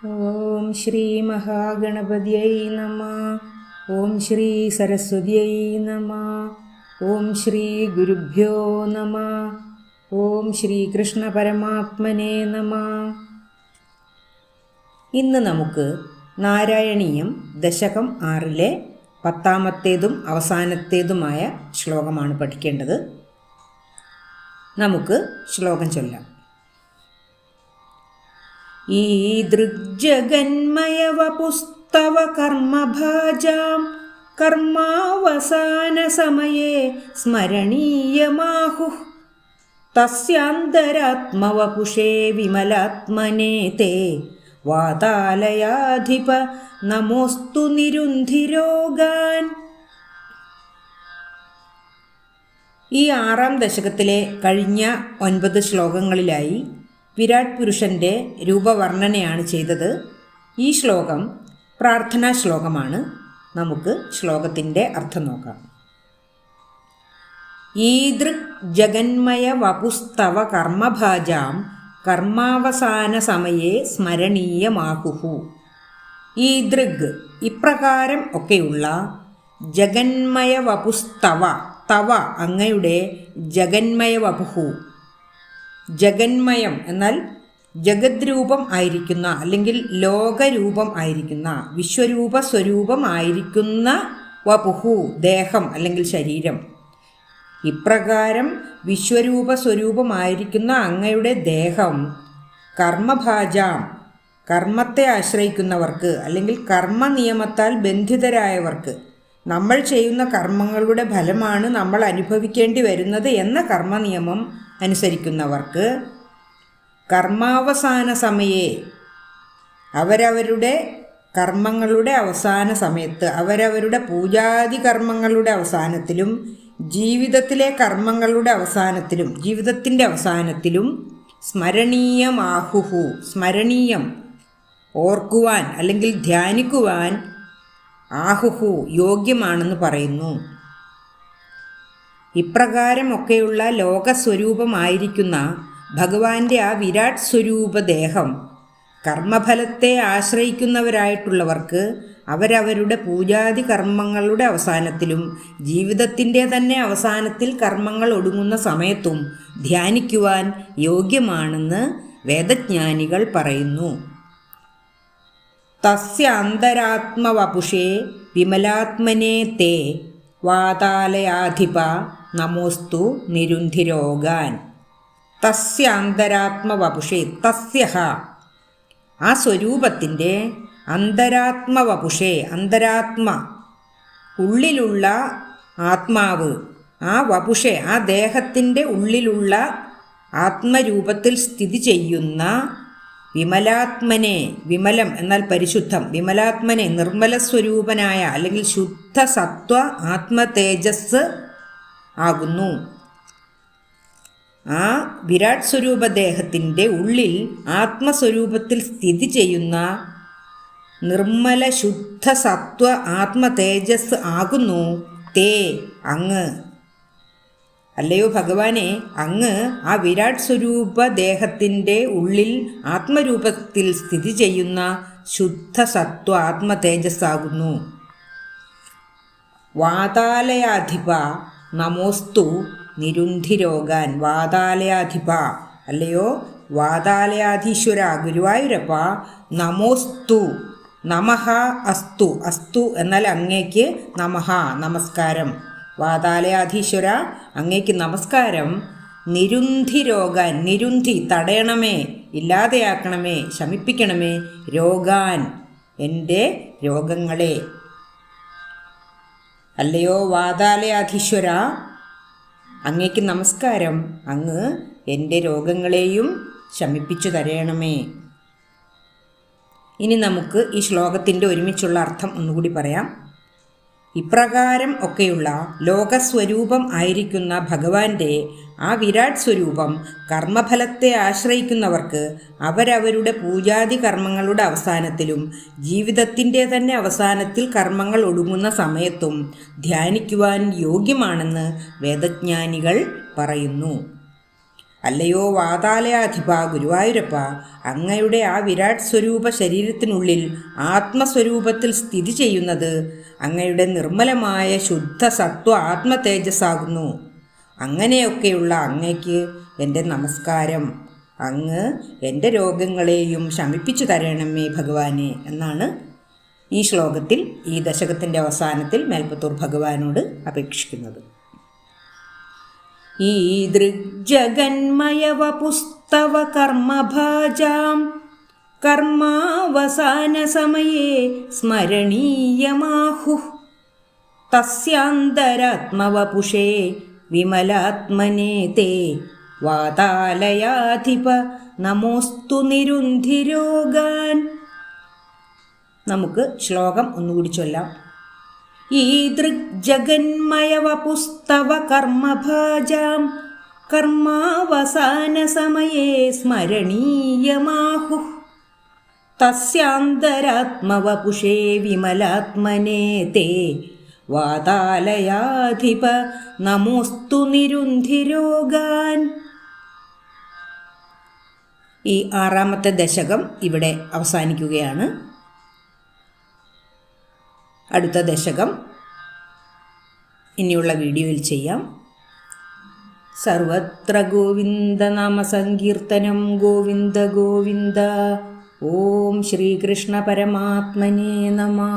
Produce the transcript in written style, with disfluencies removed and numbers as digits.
ഓം ശ്രീ മഹാഗണപതിയൈ നമഃ. ഓം ശ്രീ സരസ്വതിയൈ നമഃ. ഓം ശ്രീ ഗുരുഭ്യോ നമഃ. ഓം ശ്രീകൃഷ്ണ പരമാത്മനേ നമഃ. ഇന്ന് നമുക്ക് നാരായണീയം ദശകം 6-ലെ 10-ാമത്തേതും അവസാനത്തേതുമായ ശ്ലോകമാണ് പഠിക്കേണ്ടത്. നമുക്ക് ശ്ലോകം ചൊല്ലാം. ഈദൃഗ്ജഗന്മയവപുസ്തവ കർമ്മഭാജാം കർമാവസാനസമയേ സ്മരണീയമാഹുഃ തസ്യാന്തരാത്മവപുഷേ വിമലാത്മനേ തേ വാതാലയാധിപ നമോസ്തു നിരുന്ധിരോഗാൻ. ഈ 6-ാം ദശകത്തിലെ കഴിഞ്ഞ 9 ശ്ലോകങ്ങളിലായി വിരാട് പുരുഷൻ്റെ രൂപവർണ്ണനയാണ് ചെയ്തത്. ഈ ശ്ലോകം പ്രാർത്ഥനാ ശ്ലോകമാണ്. നമുക്ക് ശ്ലോകത്തിൻ്റെ അർത്ഥം നോക്കാം. ഈദൃക് ജഗന്മയ വപുസ്തവ കർമ്മഭാജാം കർമാവസാന സമയേ സ്മരണീയമാഹുഹു. ഈദൃഗ് ഇപ്രകാരം ഒക്കെയുള്ള ജഗന്മയ വപുസ്തവ തവ അങ്ങയുടെ ജഗന്മയ വപുഹു. ജഗന്മയം എന്നാൽ ജഗത് രൂപം ആയിരിക്കുന്ന അല്ലെങ്കിൽ ലോകരൂപം ആയിരിക്കുന്ന വിശ്വരൂപ സ്വരൂപം ആയിരിക്കുന്ന വപുഹു ദേഹം അല്ലെങ്കിൽ ശരീരം. ഇപ്രകാരം വിശ്വരൂപ സ്വരൂപമായിരിക്കുന്ന അങ്ങയുടെ ദേഹം കർമ്മഭാജാം കർമ്മത്തെ ആശ്രയിക്കുന്നവർക്ക് അല്ലെങ്കിൽ കർമ്മ നിയമത്താൽ ബന്ധിതരായവർക്ക്, നമ്മൾ ചെയ്യുന്ന കർമ്മങ്ങളുടെ ഫലമാണ് നമ്മൾ അനുഭവിക്കേണ്ടി വരുന്നത് എന്ന കർമ്മനിയമം അനുസരിക്കുന്നവർക്ക് കർമാവസാന സമയേ അവരവരുടെ കർമ്മങ്ങളുടെ അവസാന സമയത്ത് അവരവരുടെ പൂജാതി കർമ്മങ്ങളുടെ അവസാനത്തിലും ജീവിതത്തിലെ കർമ്മങ്ങളുടെ അവസാനത്തിലും ജീവിതത്തിൻ്റെ അവസാനത്തിലും സ്മരണീയമാഹുഹു സ്മരണീയം ഓർക്കുവാൻ അല്ലെങ്കിൽ ധ്യാനിക്കുവാൻ ആഹുഹു യോഗ്യമാണെന്ന് പറയുന്നു. ഇപ്രകാരമൊക്കെയുള്ള ലോകസ്വരൂപമായിരിക്കുന്ന ഭഗവാന്റെ ആ വിരാട് സ്വരൂപ ദേഹം കർമ്മഫലത്തെ ആശ്രയിക്കുന്നവരായിട്ടുള്ളവർക്ക് അവരവരുടെ പൂജാതി കർമ്മങ്ങളുടെ അവസാനത്തിലും ജീവിതത്തിൻ്റെ തന്നെ അവസാനത്തിൽ കർമ്മങ്ങൾ ഒടുങ്ങുന്ന സമയത്തും ധ്യാനിക്കുവാൻ യോഗ്യമാണെന്ന് വേദജ്ഞാനികൾ പറയുന്നു. തസ്യ അന്തരാത്മവപുഷേ വിമലാത്മനേ തേ വാതാലയാധിപ നമോസ്തു നിരുന്ധിരോഗാൻ. തസ്യ അന്തരാത്മവപുഷേ തസ്യ ആ സ്വരൂപത്തിൻ്റെ അന്തരാത്മവപുഷേ അന്തരാത്മ ഉള്ളിലുള്ള ആത്മാവ്, ആ വപുഷേ ആ ദേഹത്തിൻ്റെ ഉള്ളിലുള്ള ആത്മരൂപത്തിൽ സ്ഥിതി ചെയ്യുന്ന വിമലാത്മനെ, വിമലം എന്നാൽ പരിശുദ്ധം, വിമലാത്മനെ നിർമ്മല സ്വരൂപനായ അല്ലെങ്കിൽ ശുദ്ധ സത്വ ആത്മതേജസ് ആകുന്നു. ആ വിരാട് സ്വരൂപദേഹത്തിൻ്റെ ഉള്ളിൽ ആത്മസ്വരൂപത്തിൽ സ്ഥിതി ചെയ്യുന്ന നിർമ്മല ശുദ്ധ സത്വ ആത്മതേജസ് ആകുന്നു തേ അങ്ങ്. അല്ലയോ ഭഗവാനെ, അങ്ങ് ആ വിരാട് സ്വരൂപ ദേഹത്തിൻ്റെ ഉള്ളിൽ ആത്മരൂപത്തിൽ സ്ഥിതി ചെയ്യുന്ന ശുദ്ധ സത്വ ആത്മതേജസ്സാകുന്നു. വാതാലയാധിപ നമോസ്തു നിരുന്ധിരോഗാൻ. വാതാലയാധിപ അല്ലയോ വാതാലയാധീശ്വര ഗുരുവായൂരപ്പ നമോസ്തു നമഃ അസ്തു. അസ്തു എന്നാൽ അങ്ങേക്ക് നമഃ നമസ്കാരം. വാതാലയാധീശ്വര അങ്ങേക്ക് നമസ്കാരം. നിരുന്ധിരോഗാൻ നിരുന്ധി തടയണമേ, ഇല്ലാതെയാക്കണമേ, ശമിപ്പിക്കണമേ. രോഗാൻ എൻ്റെ രോഗങ്ങളെ. അല്ലയോ വാതാലയാധീശ്വര അങ്ങേക്ക് നമസ്കാരം. അങ്ങ് എൻ്റെ രോഗങ്ങളെയും ശമിപ്പിച്ചു തരയണമേ. ഇനി നമുക്ക് ഈ ശ്ലോകത്തിൻ്റെ ഒരുമിച്ചുള്ള അർത്ഥം ഒന്നുകൂടി പറയാം. ഇപ്രകാരം ഒക്കെയുള്ള ലോകസ്വരൂപം ആയിരിക്കുന്ന ഭഗവാന്റെ ആ വിരാട് സ്വരൂപം കർമ്മഫലത്തെ ആശ്രയിക്കുന്നവർക്ക് അവരവരുടെ പൂജാതി കർമ്മങ്ങളുടെ അവസാനത്തിലും ജീവിതത്തിൻ്റെ തന്നെ അവസാനത്തിൽ കർമ്മങ്ങൾ ഒടുങ്ങുന്ന സമയത്തും ധ്യാനിക്കുവാൻ യോഗ്യമാണെന്ന് വേദജ്ഞാനികൾ പറയുന്നു. അല്ലയോ വാതാലയാധിപ ഗുരുവായൂരപ്പ, അങ്ങയുടെ ആ വിരാട് സ്വരൂപ ശരീരത്തിനുള്ളിൽ ആത്മസ്വരൂപത്തിൽ സ്ഥിതി ചെയ്യുന്നത് അങ്ങയുടെ നിർമ്മലമായ ശുദ്ധ സത്വ ആത്മതേജസ്സാകുന്നു. അങ്ങനെയൊക്കെയുള്ള അങ്ങയ്ക്ക് എൻ്റെ നമസ്കാരം. അങ്ങ് എൻ്റെ രോഗങ്ങളെയും ശമിപ്പിച്ചു തരണമേ ഭഗവാനെ എന്നാണ് ഈ ശ്ലോകത്തിൽ, ഈ ദശകത്തിൻ്റെ അവസാനത്തിൽ മേൽപ്പത്തൂർ ഭഗവാനോട് അപേക്ഷിക്കുന്നത്. ഈ ദൃഗ്ജഗന്മയവപുസ്തവ കർമ്മഭാജാം കർമാവസാന സമയേ സ്മരണീയമാഹുഃ തസ്യാന്തരാത്മവപുഷേ വിമലാത്മനേ തേ വാതാലയാധിപ നമോസ്തു നിരുന്ധിരോഗാൻ. നമുക്ക് ശ്ലോകം ഒന്നുകൂടി ചൊല്ലാം. ഈ ദൃഗ്ജഗന്മയവപുസ്തവ കർമ്മഭാജാം കർമാവസാന സമയേ സ്മരണീയമാഹുഃ തസ്യാന്തരാത്മവപുഷേ വിമലാത്മനേ തേ വാതാലയാധിപ നമോസ്തു നിരുന്ധിരോഗാൻ. ഈ 6ാമത്തെ ദശകം ഇവിടെ അവസാനിക്കുകയാണ്. അടുത്ത ദശകം ഇനിയുള്ള വീഡിയോയിൽ ചെയ്യാം. സർവത്ര ഗോവിന്ദ നാമ സങ്കീർത്തനം ഗോവിന്ദ ഗോവിന്ദ. ഓം ശ്രീകൃഷ്ണ പരമാത്മനേ നമഃ.